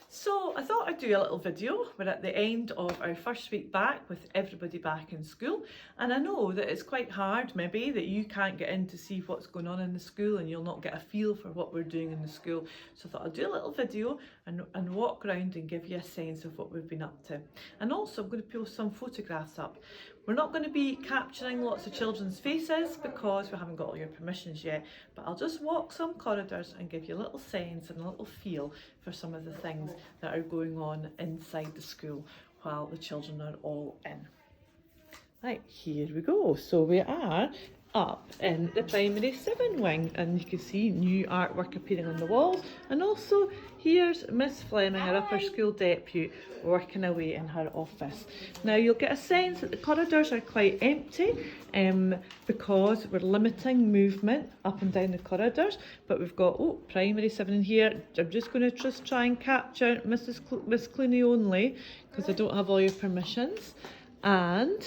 So I thought I'd do a little video. We're at the end of our first week back with everybody back in school, and I know that it's quite hard maybe that you can't get in to see what's going on in the school and you'll not get a feel for what we're doing in the school. So I thought I'd do a little video and walk around and give you a sense of what we've been up to. And also I'm going to post some photographs up. We're not going to be capturing lots of children's faces because we haven't got all your permissions yet, but I'll just walk some corridors and give you a little sense and a little feel for some of the things that are going on inside the school while the children are all in. Right, here we go. So we are up in the primary 7 wing, and you can see new artwork appearing on the walls, and also here's Miss Fleming, our upper school deputy, working away in her office. Now you'll get a sense that the corridors are quite empty because we're limiting movement up and down the corridors, but we've got primary 7 in here. I'm just going to just try and capture Miss Clooney only because I don't have all your permissions, and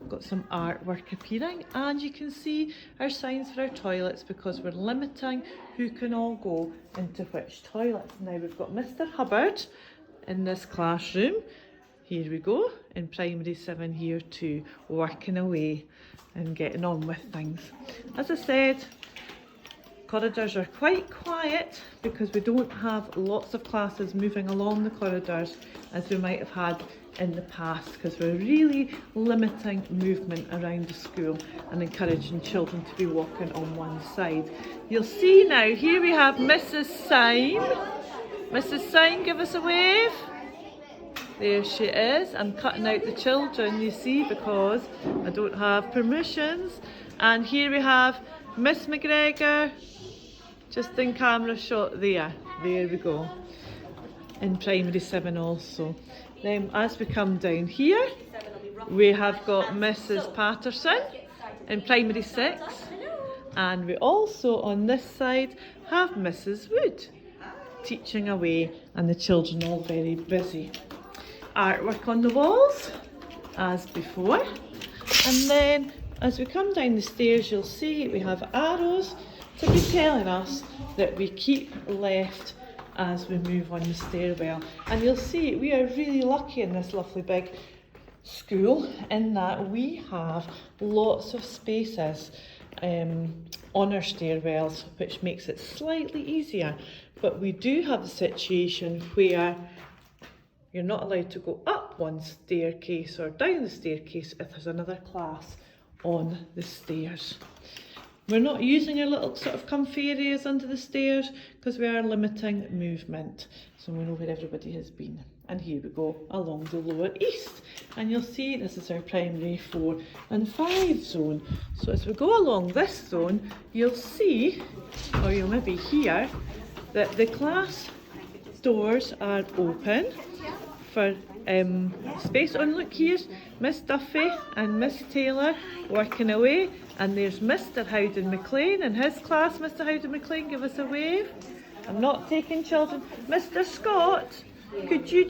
got some artwork appearing, and you can see our signs for our toilets because we're limiting who can all go into which toilets. Now we've got Mr. Hubbard in this classroom. Here we go, in primary 7 here too, working away and getting on with things. As I said, corridors are quite quiet because we don't have lots of classes moving along the corridors as we might have had in the past, because we're really limiting movement around the school and encouraging children to be walking on one side. You'll see now, here we have Mrs. Syme. Mrs. Syme, give us a wave. There she is. I'm cutting out the children, you see, because I don't have permissions. And here we have Miss McGregor, just in camera shot there. There we go. In primary 7 also. Then as we come down here, we have got Mrs. Patterson in primary 6. And we also on this side have Mrs. Wood teaching away, and the children all very busy. Artwork on the walls as before. And then as we come down the stairs, you'll see we have arrows to be telling us that we keep left as we move on the stairwell. And you'll see we are really lucky in this lovely big school in that we have lots of spaces on our stairwells, which makes it slightly easier. But we do have a situation where you're not allowed to go up one staircase or down the staircase if there's another class on the stairs. We're not using our little sort of comfy areas under the stairs because we are limiting movement. So we know where everybody has been. And here we go along the lower east. And you'll see this is our primary 4 and 5 zone. So as we go along this zone, you'll see, or you'll maybe hear, that the class doors are open for space. Oh, look, here's Miss Duffy and Miss Taylor working away, and there's Mr. Howden McLean and his class. Mr. Howden McLean, give us a wave. I'm not taking children. Mr. Scott, could you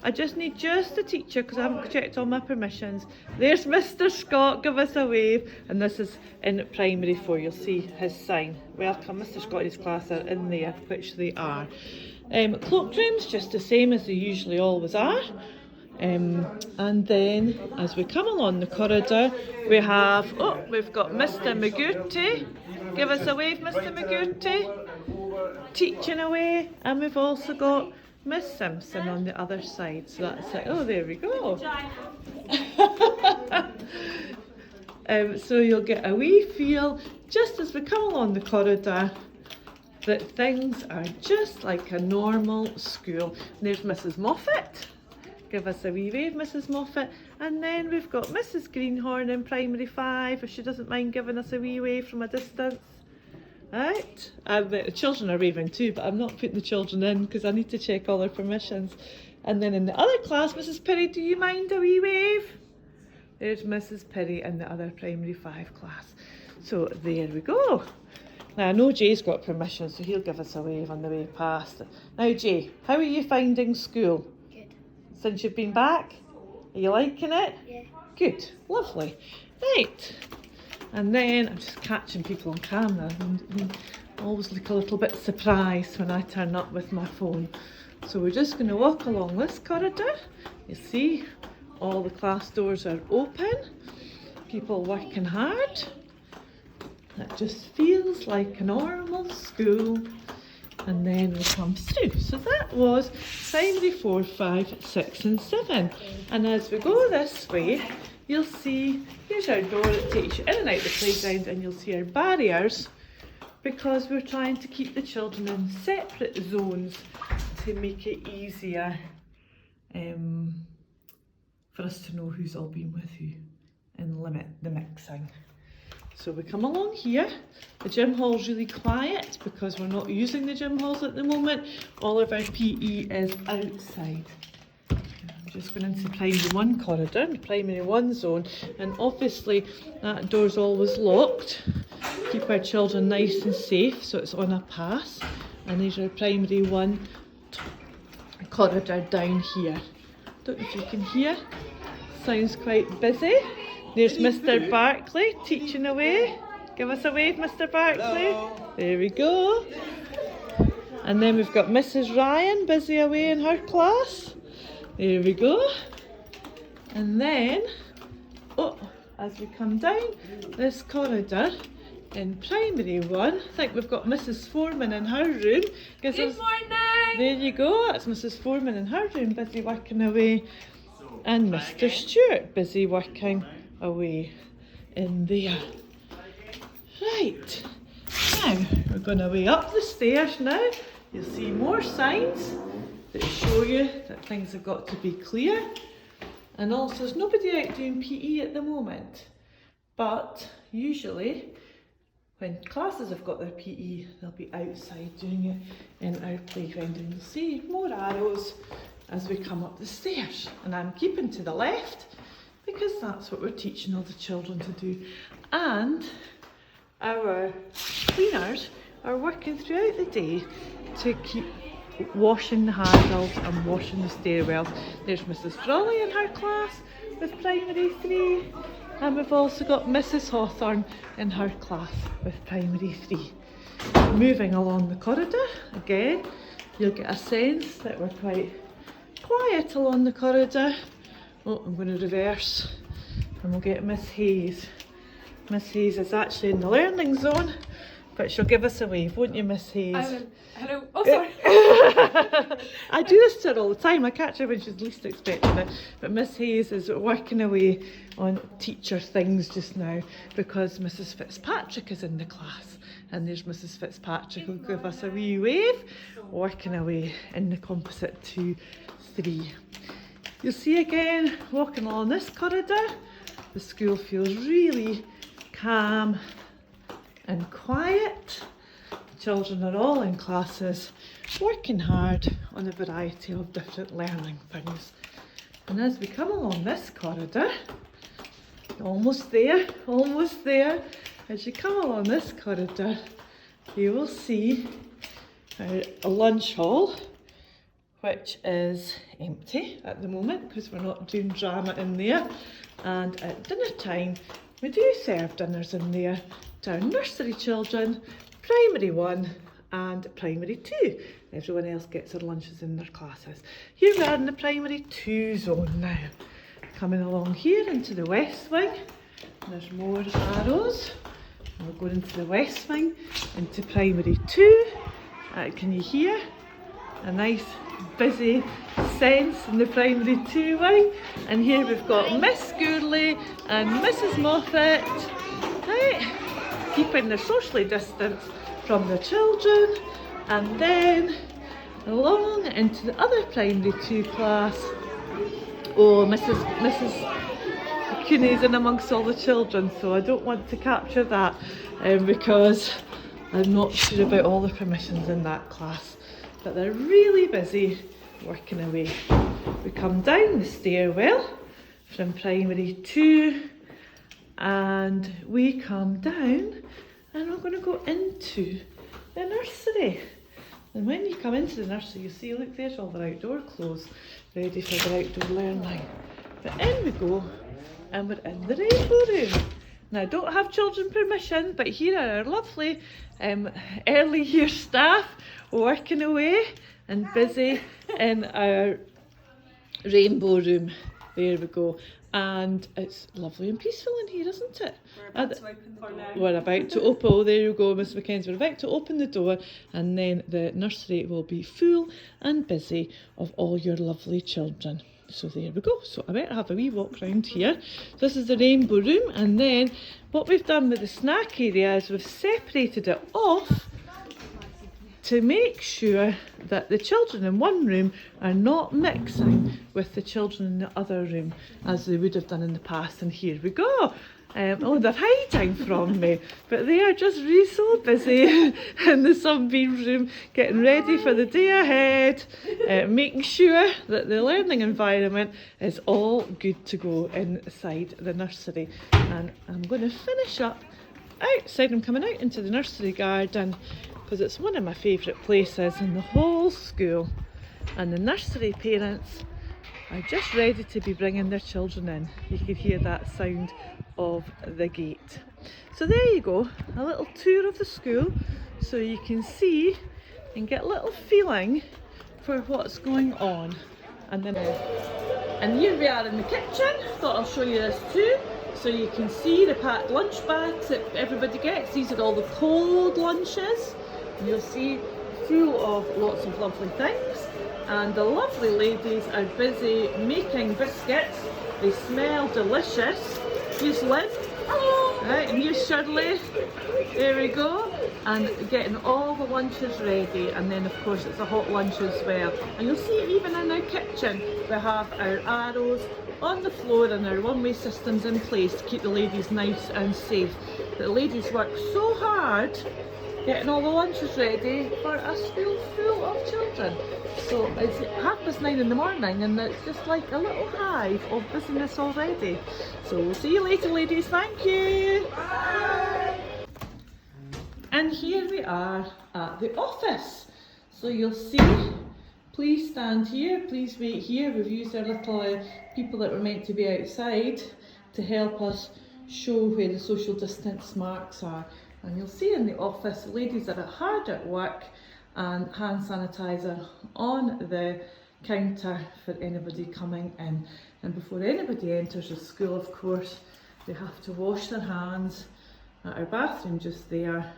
I just need just a teacher because I haven't checked all my permissions. There's Mr. Scott, give us a wave. And this is in primary 4, you'll see his sign. Welcome, Mr. Scott and his class are in there, which they are. Cloakrooms, just the same as they usually always are. And then as we come along the corridor, we have, we've got Mr. McGourty. Give us a wave, Mr. McGourty. Teaching away. And we've also got Miss Simpson on the other side. So that's it. Oh, there we go. So you'll get a wee feel just as we come along the corridor that things are just like a normal school. And there's Mrs. Moffat. Give us a wee wave, Mrs. Moffat. And then we've got Mrs. Greenhorn in primary 5, if she doesn't mind giving us a wee wave from a distance. Right, and the children are waving too, but I'm not putting the children in because I need to check all their permissions. And then in the other class, Mrs. Perry, do you mind a wee wave? There's Mrs. Perry in the other primary 5 class. So there we go. Now I know Jay's got permission, so he'll give us a wave on the way past. Now Jay, how are you finding school? Good. Since you've been back? Are you liking it? Yeah. Good, lovely. Right. And then I'm just catching people on camera and always look a little bit surprised when I turn up with my phone. So we're just going to walk along this corridor. You see all the class doors are open, people working hard. It just feels like a normal school. And then we come through. So that was primary 4, 5, 6 and 7. And as we go this way, you'll see, here's our door that takes you in and out the playground, and you'll see our barriers because we're trying to keep the children in separate zones to make it easier for us to know who's all been with who and limit the mixing. So we come along here. The gym hall's really quiet because we're not using the gym halls at the moment. All of our PE is outside. I'm just going into primary 1 corridor, the primary 1 zone, and obviously that door's always locked. Keep our children nice and safe, so it's on a pass. And there's our primary 1 corridor down here. Don't know if you can hear. Sounds quite busy. There's Mr. Barclay teaching away. Give us a wave, Mr. Barclay. Hello. There we go. And then we've got Mrs. Ryan busy away in her class. There we go. And then, as we come down this corridor in primary 1, I think we've got Mrs. Foreman in her room. Good morning. There you go. That's Mrs. Foreman in her room busy working away. And Mr. Stewart busy working away in there. Right, now we're going to way up the stairs now. You'll see more signs that show you that things have got to be clear. And also there's nobody out doing PE at the moment, but usually when classes have got their PE, they'll be outside doing it in our playground, and you'll see more arrows as we come up the stairs. And I'm keeping to the left because that's what we're teaching all the children to do. And our cleaners are working throughout the day to keep washing the handles and washing the stairwells. There's Mrs. Frawley in her class with primary 3, and we've also got Mrs. Hawthorne in her class with primary 3. Moving along the corridor, again, you'll get a sense that we're quite quiet along the corridor. I'm going to reverse and we'll get Miss Hayes. Miss Hayes is actually in the learning zone, but she'll give us a wave, won't you, Miss Hayes? Hello. Oh, sorry. I do this to her all the time. I catch her when she's least expecting it. But Miss Hayes is working away on teacher things just now because Mrs. Fitzpatrick is in the class. And there's Mrs. Fitzpatrick who'll give us a wee wave, working away in the composite 2, 3. You'll see again, walking along this corridor, the school feels really calm and quiet. The children are all in classes, working hard on a variety of different learning things. And as we come along this corridor, almost there. As you come along this corridor, you will see a lunch hall, which is empty at the moment because we're not doing drama in there. And at dinner time, we do serve dinners in there to our nursery children, primary 1 and primary 2. Everyone else gets their lunches in their classes. Here we are in the primary 2 zone now. Coming along here into the west wing, there's more arrows. We're going into the west wing, into primary 2. Can you hear? A nice busy sense in the primary 2 wing. And here we've got Miss Gourley and Mrs. Moffat, right, keeping their socially distanced from the children. And then along into the other primary 2 class. Oh, Mrs. Cooney's in amongst all the children, so I don't want to capture that because I'm not sure about all the permissions in that class. But they're really busy working away. We come down the stairwell from primary 2 and we come down and we're going to go into the nursery. And when you come into the nursery, you see, look, there's all the outdoor clothes ready for the outdoor learning. But in we go, and we're in the rainbow room. Now, I don't have children permission, but here are our lovely early year staff working away and busy in our rainbow room. There we go. And it's lovely and peaceful in here, isn't it? We're about to open the door. We're about to open, oh, there you go, Miss Mackenzie. We're about to open the door, and then the nursery will be full and busy of all your lovely children. So there we go. So I better have a wee walk round here. This is the rainbow room, and then what we've done with the snack area is we've separated it off to make sure that the children in one room are not mixing with the children in the other room as they would have done in the past. And here we go. Oh, they're hiding from me, but they are just really so busy in the Sunbeam room, getting ready for the day ahead, making sure that the learning environment is all good to go inside the nursery. And I'm going to finish up outside. I'm coming out into the nursery garden because it's one of my favourite places in the whole school, and the nursery parents are just ready to be bringing their children in. You can hear that sound of the gate. So there you go, a little tour of the school so you can see and get a little feeling for what's going on. And here we are in the kitchen. Thought I'll show you this too, so you can see the packed lunch bags that everybody gets. These are all the cold lunches. You'll see full of lots of lovely things, and the lovely ladies are busy making biscuits. They smell delicious. Here's Lynn, right, and here's Shirley. There we go, and getting all the lunches ready. And then of course it's a hot lunch as well. And you'll see even in our kitchen we have our arrows on the floor and our one-way systems in place to keep the ladies nice and safe. The ladies work so hard getting all the lunches ready for a school full of children. So it's 9:30 in the morning, and it's just like a little hive of business already. So we'll see you later, ladies. Thank you. Bye. And here we are at the office. So you'll see, please stand here, please wait here. We've used our little people that were meant to be outside to help us show where the social distance marks are. And you'll see in the office, ladies are hard at work, and hand sanitizer on the counter for anybody coming in. And before anybody enters the school, of course, they have to wash their hands at our bathroom just there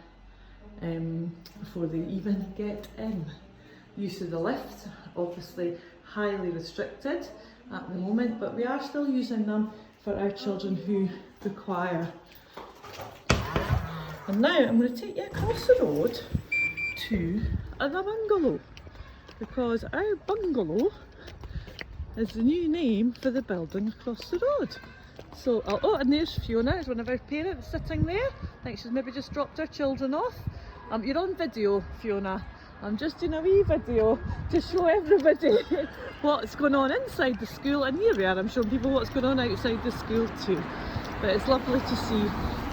before they even get in. Use of the lift, obviously highly restricted at the moment, but we are still using them for our children who require. And now I'm going to take you across the road to the bungalow, because our bungalow is the new name for the building across the road. So, oh, and there's Fiona, is one of our parents sitting there. I think she's maybe just dropped her children off. You're on video, Fiona. I'm just doing a wee video to show everybody what's going on inside the school, and here we are, I'm showing people what's going on outside the school too. But it's lovely to see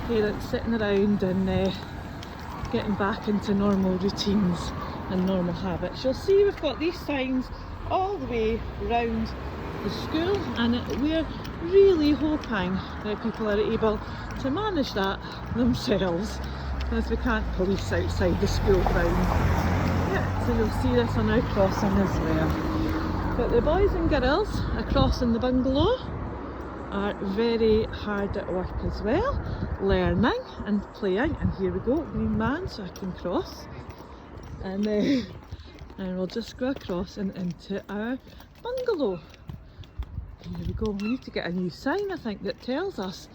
parents sitting around and getting back into normal routines and normal habits. You'll see we've got these signs all the way around the school, and we're really hoping that people are able to manage that themselves, as we can't police outside the school ground. Yeah, so you'll see this on our crossing as well. But the boys and girls across in the bungalow are very hard at work as well, learning and playing. And here we go, green man, so I can cross. And we'll just go across and into our bungalow. Here we go. We need to get a new sign, I think, that tells us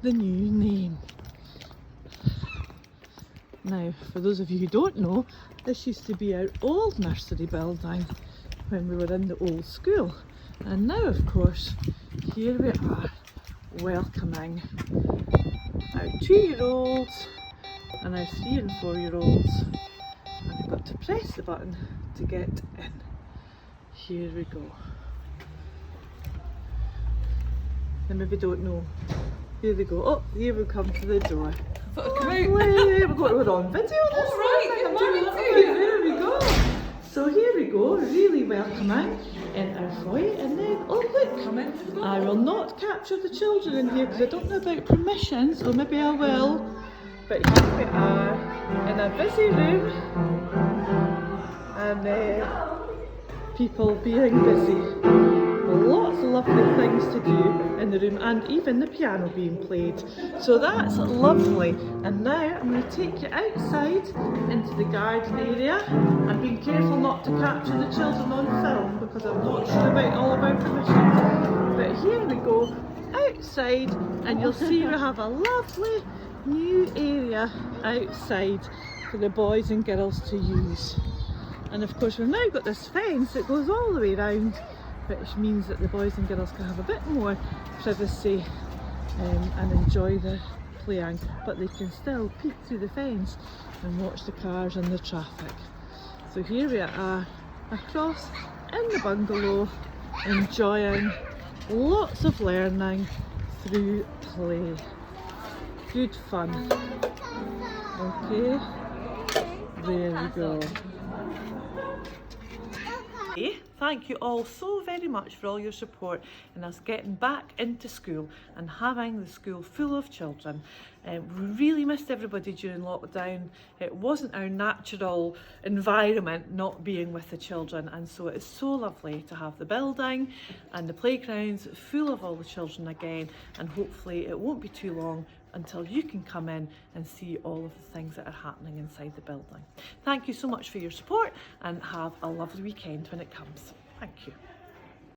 the new name. Now, for those of you who don't know, this used to be our old nursery building when we were in the old school. And now, of course, here we are welcoming our 2-year-olds and our 3 and 4-year-olds. And we've got to press the button to get in. Here we go. They maybe don't know. Here they go. Oh, here we come to the door. We're on video. All right, come on, there we go. So here we go, really welcoming in our foyer, and then, oh look, I will not capture the children in here because I don't know about permissions, or maybe I will, but here we are in a busy room, and people being busy. Lots of lovely things to do in the room, and even the piano being played. So that's lovely. And now I'm going to take you outside into the garden area. I'm being careful not to capture the children on film because I'm not sure about all of our permission. But here we go, outside, and you'll see we have a lovely new area outside for the boys and girls to use. And of course we've now got this fence that goes all the way around, which means that the boys and girls can have a bit more privacy and enjoy the playing, but they can still peek through the fence and watch the cars and the traffic. So here we are across in the bungalow, enjoying lots of learning through play. Good fun. Okay, there we go. Thank you all so very much for all your support in us getting back into school and having the school full of children. We really missed everybody during lockdown. It wasn't our natural environment not being with the children, and so it is so lovely to have the building and the playgrounds full of all the children again, and hopefully it won't be too long until you can come in and see all of the things that are happening inside the building. Thank you so much for your support, and have a lovely weekend when it comes. Thank you.